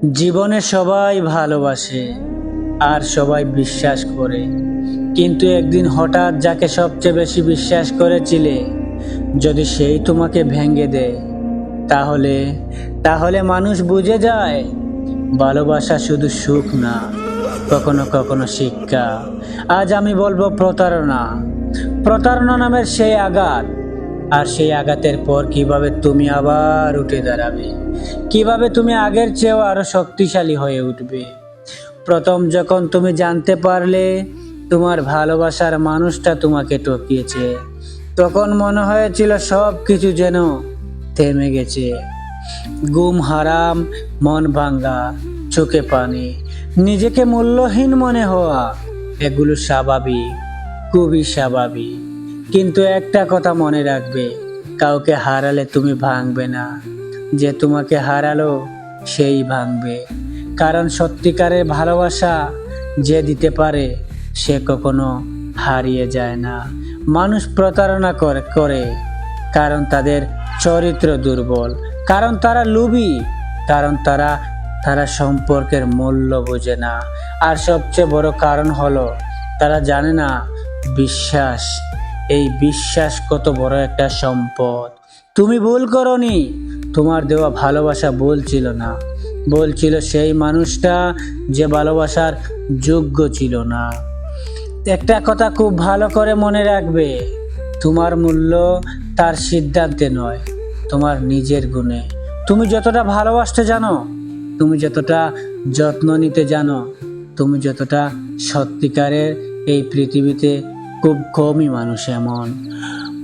জীবনে সবাই ভালোবাসে আর সবাই বিশ্বাস করে, কিন্তু একদিন হঠাৎ যাকে সবচেয়ে বেশি বিশ্বাস করেছিলে যদি সেই তোমাকে ভেঙে দেয়, তাহলে তাহলে মানুষ বুঝে যায় ভালোবাসা শুধু সুখ না, কখনো কখনো শিক্ষা। আজ আমি বলবো প্রতারণা। প্রতারণা নামের সেই আঘাত, আর সেই আঘাতের পর কিভাবে তুমি আবার উঠে দাঁড়াবে, কিভাবে তুমি আগের চেয়েও আরো শক্তিশালী হয়ে উঠবে। প্রথম যখন তুমি জানতে পারলে তোমার ভালোবাসার মানুষটা তোমাকে ঠকিয়েছে, তখন মনে হয়েছিল সব কিছু যেন থেমে গেছে। ঘুম হারাম, মন ভাঙ্গা, চোখে পানি, নিজেকে মূল্যহীন মনে হওয়া, এগুলো স্বাভাবিক, খুবই স্বাভাবিক। কিন্তু একটা কথা মনে রাখবে, কাউকে হারালে তুমি ভাঙবে না, যে তোমাকে হারালো সেই ভাঙবে। কারণ সত্যিকারের ভালোবাসা যে দিতে পারে সে কখনো হারিয়ে যায় না। মানুষ প্রতারণা করে কারণ তাদের চরিত্র দুর্বল, কারণ তারা লোভী, কারণ তারা সম্পর্কের মূল্য বোঝে না। আর সবচেয়ে বড় কারণ হলো তারা জানে না বিশ্বাস, এই বিশ্বাস কত বড় একটা সম্পদ। তুমি ভুল করনি, তোমার দেওয়া ভালোবাসা ভুল ছিল না, বলছিল সেই মানুষটা যে ভালোবাসার যোগ্য ছিল না। একটা কথা খুব ভালো করে মনে রাখবে, তোমার মূল্য তার সিদ্ধান্তে নয়, তোমার নিজের গুণে। তুমি যতটা ভালোবাসতে জানো, তুমি যতটা যত্ন নিতে জানো, তুমি যতটা সত্যিকারের, এই পৃথিবীতে খুব কমই মানুষ এমন।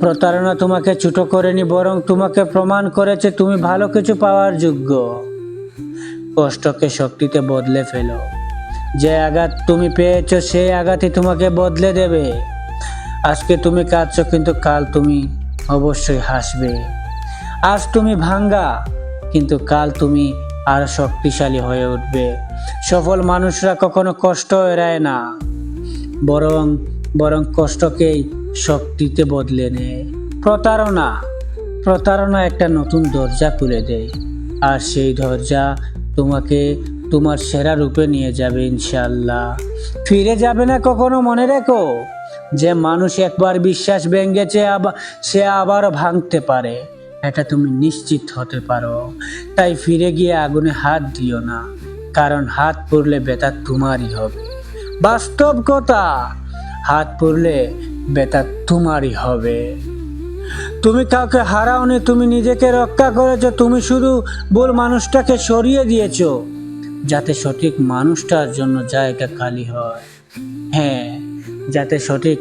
প্রতারণা তোমাকে ছোট করেনি, বরং তোমাকে প্রমাণ করেছে তুমি ভালো কিছু পাওয়ার যোগ্য। কষ্টকে শক্তিতে বদলে ফেলো। যে আঘাত তুমি পেয়েছো সেই আঘাতই তোমাকে বদলে দেবে। আজকে তুমি কাঁদছো, কিন্তু কাল তুমি অবশ্যই হাসবে। আজ তুমি ভাঙ্গা, কিন্তু কাল তুমি আরো শক্তিশালী হয়ে উঠবে। সফল মানুষরা কখনো কষ্ট এড়ায় না, বরং বরং কষ্টকেই শক্তিতে বদলে নেয়। প্রতারণা প্রতারণা একটা নতুন দরজা খুলে দেয়, আর সেই দরজা তোমাকে তোমার সেরা রূপে নিয়ে যাবে ইনশাআল্লাহ। ফিরে যাবে না কখনো। মনে রেখো, যে মানুষ একবার বিশ্বাস ভেঙেছে সে আবারও ভাঙতে পারে, এটা তুমি নিশ্চিত হতে পারো। তাই ফিরে গিয়ে আগুনে হাত দিও না, কারণ হাত পড়লে ব্যথা তোমারই হবে। বাস্তব কথা, হাত পড়লে ব্যথা তোমারই হবে। তুমি কাউকে হারাওনি, তুমি নিজেকে রক্ষা করেছো। তুমি শুধু ভুল মানুষটাকে সরিয়ে দিয়েছো, যাতে সঠিক মানুষটার জন্য জায়গা খালি হয়। হ্যাঁ, যাতে সঠিক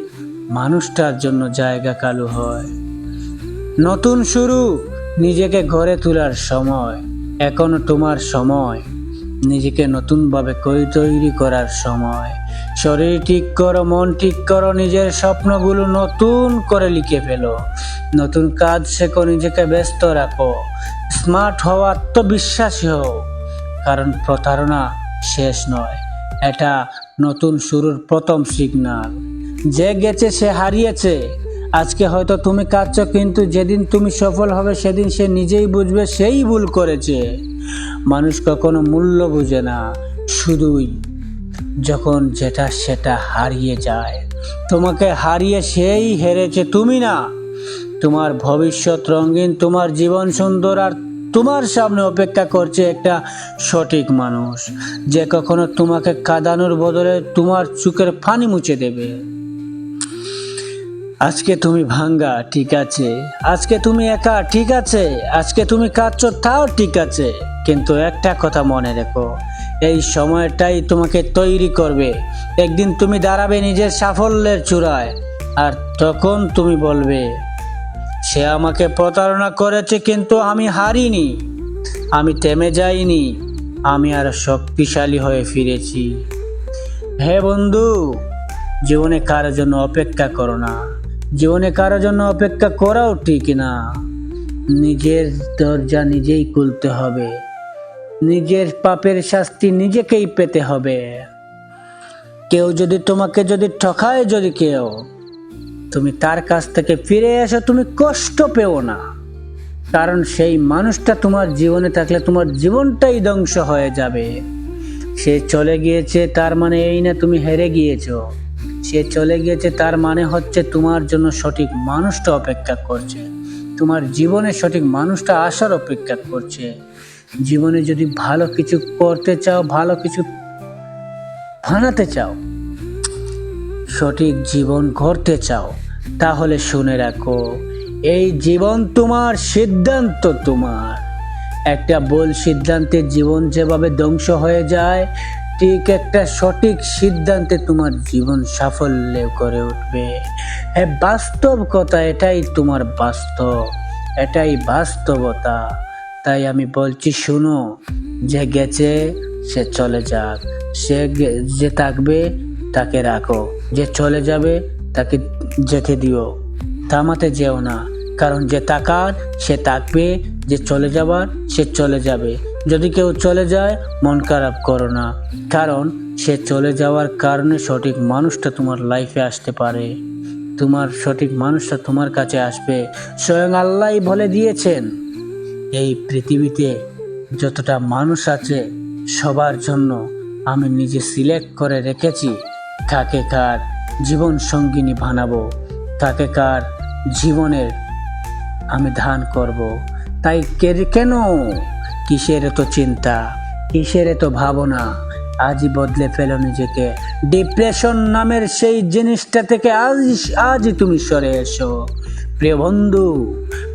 মানুষটার জন্য জায়গা খালি হয়। নতুন শুরু, নিজেকে গড়ে তোলার সময় এখনো তোমার সময়। নিজেকে নতুনভাবে তৈরি করার সময়। শরীর ঠিক করো, মন ঠিক করো, নিজের স্বপ্নগুলো নতুন করে লিখে ফেলো। নতুন কাজ শেখো, নিজেকে ব্যস্ত রাখো। স্মার্ট হও, আত্মবিশ্বাসী হও, কারণ প্রতারণা শেষ নয়, এটা নতুন শুরুর প্রথম সিগন্যাল। যে গেছে সে হারিয়েছে। আজকে হয়তো তুমি কাঁদছো, কিন্তু যেদিন তুমি সফল হবে সেদিন সে নিজেই বুঝবে সেই ভুল করেছে। মানুষ কখনো মূল্য বুঝে না, শুধুই যখন যেটা সেটা হারিয়ে যায়। তোমাকে হারিয়ে সেই হেরেছে, তুমি না। তোমার ভবিষ্যৎ রঙিন, তোমার জীবন সুন্দর, আর তোমার সামনে অপেক্ষা করছে একটা সঠিক মানুষ, যে কখনো তোমাকে কাঁদানোর বদলে তোমার চোখের পানি মুছে দেবে। আজকে তুমি ভাঙ্গা, ঠিক আছে। আজকে তুমি একা, ঠিক আছে। আজকে তুমি কাঁদছো, তাও ঠিক আছে। কিন্তু একটা কথা মনে রেখো, এই সময়টাই তোমাকে তৈরি করবে। একদিন তুমি দাঁড়াবে নিজের সাফল্যের চূড়ায়, আর তখন তুমি বলবে, সে আমাকে প্রতারণা করেছে, কিন্তু আমি হারিনি, আমি থেমে যাইনি, আমি আরো শক্তিশালী হয়ে ফিরেছি। হে বন্ধু, জীবনে কারোর জন্য অপেক্ষা করো না। জীবনে কারোর জন্য অপেক্ষা করাও ঠিক না। নিজের দরজা নিজেই খুলতে হবে, নিজের পাপের শাস্তি নিজেকেই পেতে হবে। কেউ যদি তোমাকে ঠকায়, কেউ, তুমি তার কাছ থেকে ফিরে এসো, তুমি কষ্ট পেও না। কারণ সেই মানুষটা তোমার জীবনে থাকলে তোমার জীবনটাই ধ্বংস হয়ে যাবে। সে চলে গিয়েছে তার মানে এই না তুমি হেরে গিয়েছো। সে চলে গিয়েছে তার মানে হচ্ছে তোমার জন্য সঠিক মানুষটা অপেক্ষা করছে, তোমার জীবনে সঠিক মানুষটা আসার অপেক্ষা করছে। জীবনে যদি ভালো কিছু করতে চাও, ভালো কিছু বানাতে চাও, সঠিক জীবন গড়তে চাও, তাহলে শুনে রাখো, এই জীবন তোমার, সিদ্ধান্ত তোমার। একটা ভুল সিদ্ধান্তে জীবন যেভাবে ধ্বংস হয়ে যায়, ঠিক একটা সঠিক সিদ্ধান্তে তোমার জীবন সাফল্য করে উঠবে। হ্যাঁ, বাস্তব কথা, এটাই তোমার বাস্তব, এটাই বাস্তবতা। তাই আমি বলছি, শুনো, যে গেছে সে চলে যাক, যে থাকবে তাকে রাখো, যে চলে যাবে তাকে যেতে দিও, থামাতে যেও না। কারণ যে থাকার সে থাকবে, যে চলে যাবার সে চলে যাবে। যদি কেউ চলে যায় মন খারাপ করো না, কারণ সে চলে যাওয়ার কারণে সঠিক মানুষটা তোমার লাইফে আসতে পারে, তোমার সঠিক মানুষটা তোমার কাছে আসবে। স্বয়ং আল্লাহই বলে দিয়েছেন, এই পৃথিবীতে যতটা মানুষ আছে সবার জন্য আমি নিজে সিলেক্ট করে রেখেছি কাকে কার জীবন সঙ্গিনী বানাবো, কাকে কার জীবনের আমি ধান করব। তাই কেন, কিসের এত চিন্তা, কিসের এত ভাবনা? আজই বদলে ফেলো নিজেকে। ডিপ্রেশন নামের সেই জিনিসটা থেকে আজই তুমি সরে এসো। প্রিয় বন্ধু,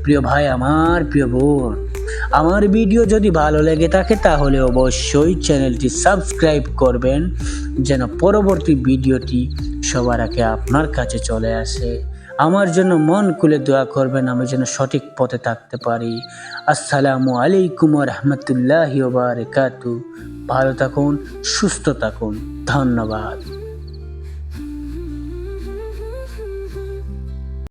প্রিয় ভাই, আমার প্রিয় বোন, আমার ভিডিও যদি ভালো লেগে থাকে তাহলে অবশ্যই চ্যানেলটি সাবস্ক্রাইব করবেন, যেন পরবর্তী ভিডিওটি সবার আগে আপনার কাছে চলে আসে। আমার জন্য মন খুলে দোয়া করবেন, আমি যেন সঠিক পথে থাকতে পারি। আসসালামু আলাইকুম ওয়া রাহমাতুল্লাহি ওয়া বারাকাতুহু। ভালো থাকুন, সুস্থ থাকুন, ধন্যবাদ।